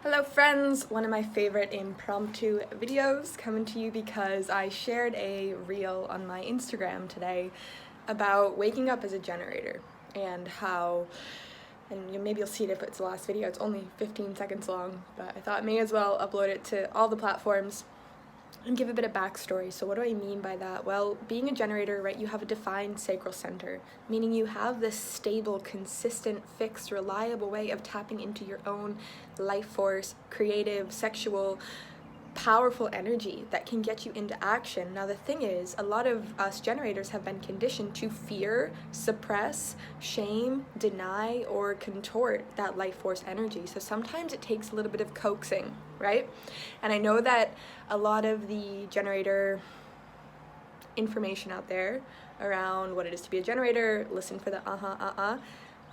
Hello friends, one of my favorite impromptu videos coming to you because I shared a reel on my Instagram today about waking up as a generator and how, and maybe you'll see it if it's the last video, it's only 15 seconds long, but I thought I may as well upload it to all the platforms and give a bit of backstory. So what do I mean by that? Well, being a generator, right, you have a defined sacral center, meaning you have this stable, consistent, fixed, reliable way of tapping into your own life force, creative, sexual, powerful energy that can get you into action. Now the thing is, a lot of us generators have been conditioned to fear, suppress, shame, deny, or contort that life force energy. So sometimes it takes a little bit of coaxing, right? And I know that a lot of the generator information out there around what it is to be a generator, listen for the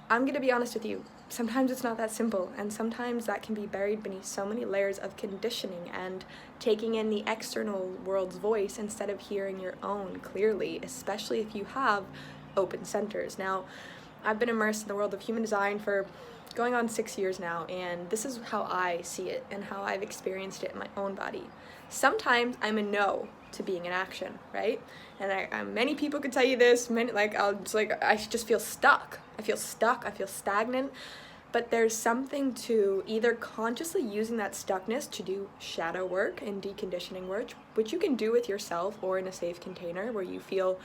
I'm gonna be honest with you, sometimes it's not that simple, and sometimes that can be buried beneath so many layers of conditioning and taking in the external world's voice instead of hearing your own clearly, especially if you have open centers. Now, I've been immersed in the world of human design for going on 6 years now, and this is how I see it and how I've experienced it in my own body. Sometimes I'm a no to being in action, right? And many people could tell you this. I just feel stuck. I feel stagnant. But there's something to either consciously using that stuckness to do shadow work and deconditioning work, which you can do with yourself or in a safe container where you feel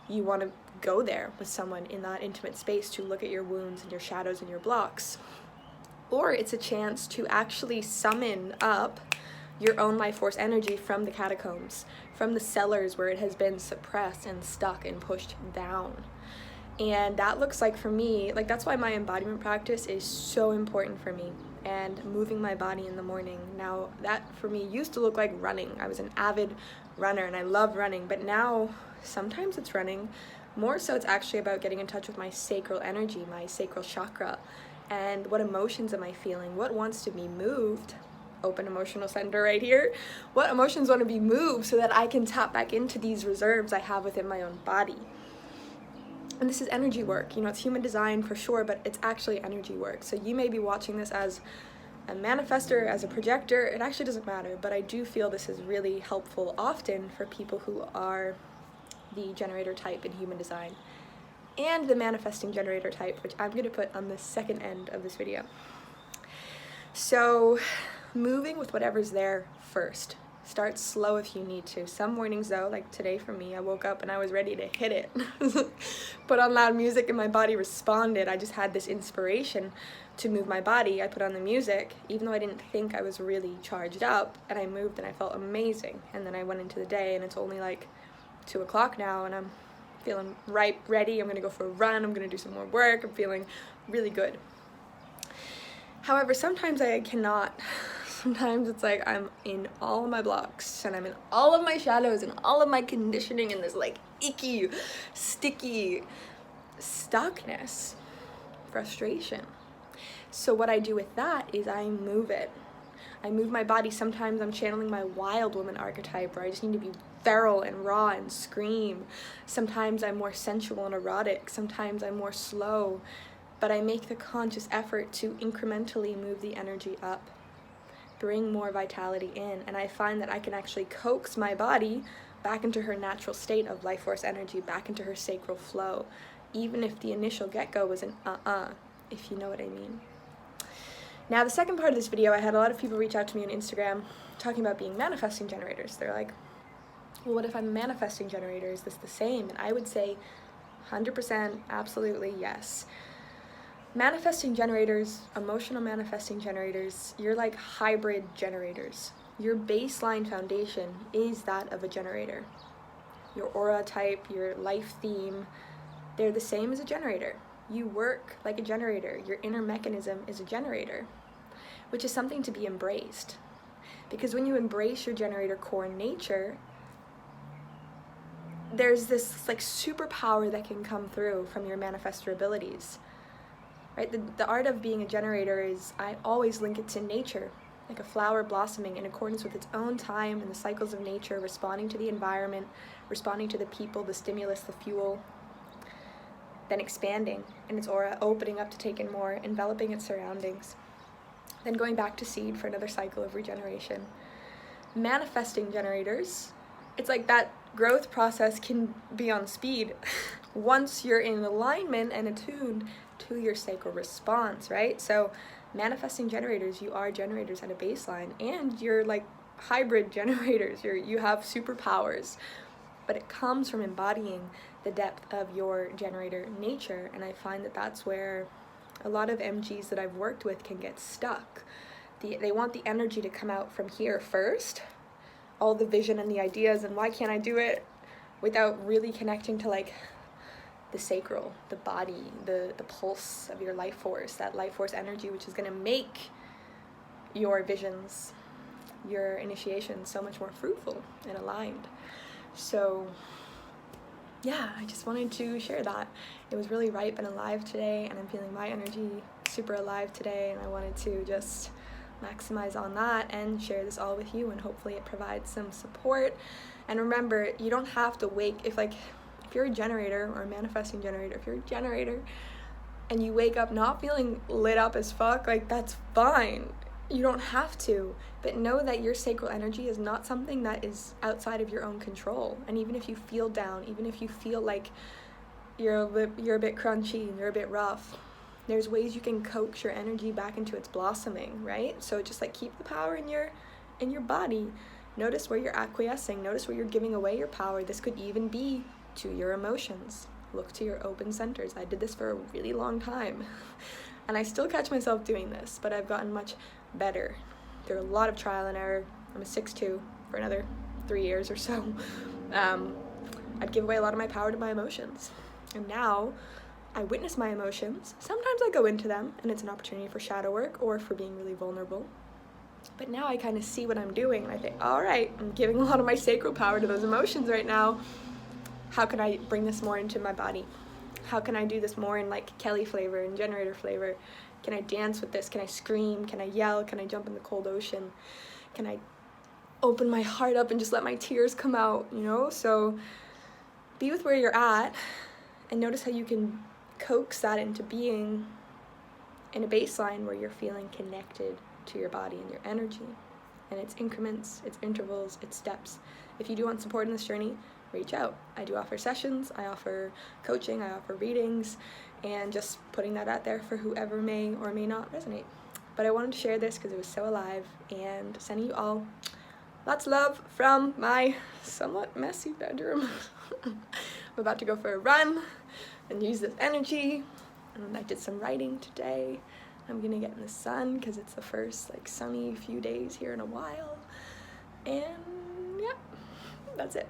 you want to go there with someone in that intimate space to look at your wounds and your shadows and your blocks. Or it's a chance to actually summon up your own life force energy from the catacombs, from the cellars where it has been suppressed and stuck and pushed down. And that looks like, for me, like, that's why my embodiment practice is so important for me, and moving my body in the morning. Now, that for me used to look like running. I was an avid runner and I love running, but now sometimes it's running. More so it's actually about getting in touch with my sacral energy, my sacral chakra, and what emotions am I feeling, what wants to be moved. Open emotional center right here. What emotions want to be moved so that I can tap back into these reserves I have within my own body. And this is energy work. It's human design for sure, but it's actually energy work. So you may be watching this as a manifester, as a projector. It actually doesn't matter, but I do feel this is really helpful often for people who are the generator type in human design and the manifesting generator type, which I'm going to put on the second end of this video. So moving with whatever's there first. Start slow if you need to. Some mornings though, like today for me, I woke up and I was ready to hit it. Put on loud music and my body responded. I just had this inspiration to move my body. I put on the music, even though I didn't think I was really charged up, and I moved and I felt amazing. And then I went into the day and it's only like 2 o'clock now and I'm feeling ready. I'm gonna go for a run. I'm gonna do some more work. I'm feeling really good. However, sometimes I cannot. Sometimes it's like I'm in all of my blocks and I'm in all of my shadows and all of my conditioning and this like icky, sticky stuckness, frustration. So what I do with that is I move it. I move my body. Sometimes I'm channeling my wild woman archetype where I just need to be feral and raw and scream. Sometimes I'm more sensual and erotic. Sometimes I'm more slow. But I make the conscious effort to incrementally move the energy up, bring more vitality in, and I find that I can actually coax my body back into her natural state of life force energy, back into her sacral flow, even if the initial get-go was an if you know what I mean. Now, the second part of this video, I had a lot of people reach out to me on Instagram talking about being manifesting generators. They're like, well, what if I'm a manifesting generator? Is this the same? And I would say 100% absolutely yes. Manifesting generators, emotional manifesting generators, you're like hybrid generators. Your baseline foundation is that of a generator. Your aura type, your life theme, they're the same as a generator. You work like a generator. Your inner mechanism is a generator, which is something to be embraced. Because when you embrace your generator core nature, there's this like superpower that can come through from your manifestor abilities. Right? The art of being a generator is, I always link it to nature, like a flower blossoming in accordance with its own time and the cycles of nature, responding to the environment, responding to the people, the stimulus, the fuel, then expanding in its aura, opening up to take in more, enveloping its surroundings. then going back to seed for another cycle of regeneration. Manifesting generators, it's like that growth process can be on speed once you're in alignment and attuned to your sacral response, right? So manifesting generators, you are generators at a baseline, and you're like hybrid generators. You have superpowers, but it comes from embodying the depth of your generator nature. And I find that that's where a lot of MGs that I've worked with can get stuck. They want the energy to come out from here first, all the vision and the ideas, and why can't I do it, without really connecting to like the sacral, the body, the pulse of your life force, that life force energy, which is going to make your visions, your initiation so much more fruitful and aligned. So yeah, I just wanted to share that. It was really ripe and alive today, and I'm feeling my energy super alive today, and I wanted to just maximize on that and share this all with you, and hopefully it provides some support. And remember, you don't have to wake, if you're a generator or a manifesting generator, if you're a generator and you wake up not feeling lit up as fuck, like that's fine. You don't have to, but know that your sacral energy is not something that is outside of your own control. And even if you feel down, even if you feel like you're a bit crunchy and you're a bit rough, there's ways you can coax your energy back into its blossoming, right? So just like keep the power in your body. Notice where you're acquiescing. Notice where you're giving away your power. This could even be to your emotions. Look to your open centers. I did this for a really long time, and I still catch myself doing this, but I've gotten much better through a lot of trial and error. I'm a 6'2" for another 3 years or so. I'd give away a lot of my power to my emotions, and now I witness my emotions. Sometimes I go into them, and it's an opportunity for shadow work or for being really vulnerable. But now I kind of see what I'm doing, and I think, all right, I'm giving a lot of my sacral power to those emotions right now. How can I bring this more into my body? How can I do this more in like Kelly flavor and generator flavor? Can I dance with this? Can I scream? Can I yell? Can I jump in the cold ocean? Can I open my heart up and just let my tears come out, you know? So be with where you're at and notice how you can coax that into being in a baseline where you're feeling connected to your body and your energy. And it's increments, it's intervals, it's steps. If you do want support in this journey, reach out. I do offer sessions, I offer coaching, I offer readings, and just putting that out there for whoever may or may not resonate. But I wanted to share this because it was so alive, and sending you all lots of love from my somewhat messy bedroom. I'm about to go for a run and use this energy, and I did some writing today. I'm gonna get in the sun because it's the first like sunny few days here in a while, and yeah, that's it.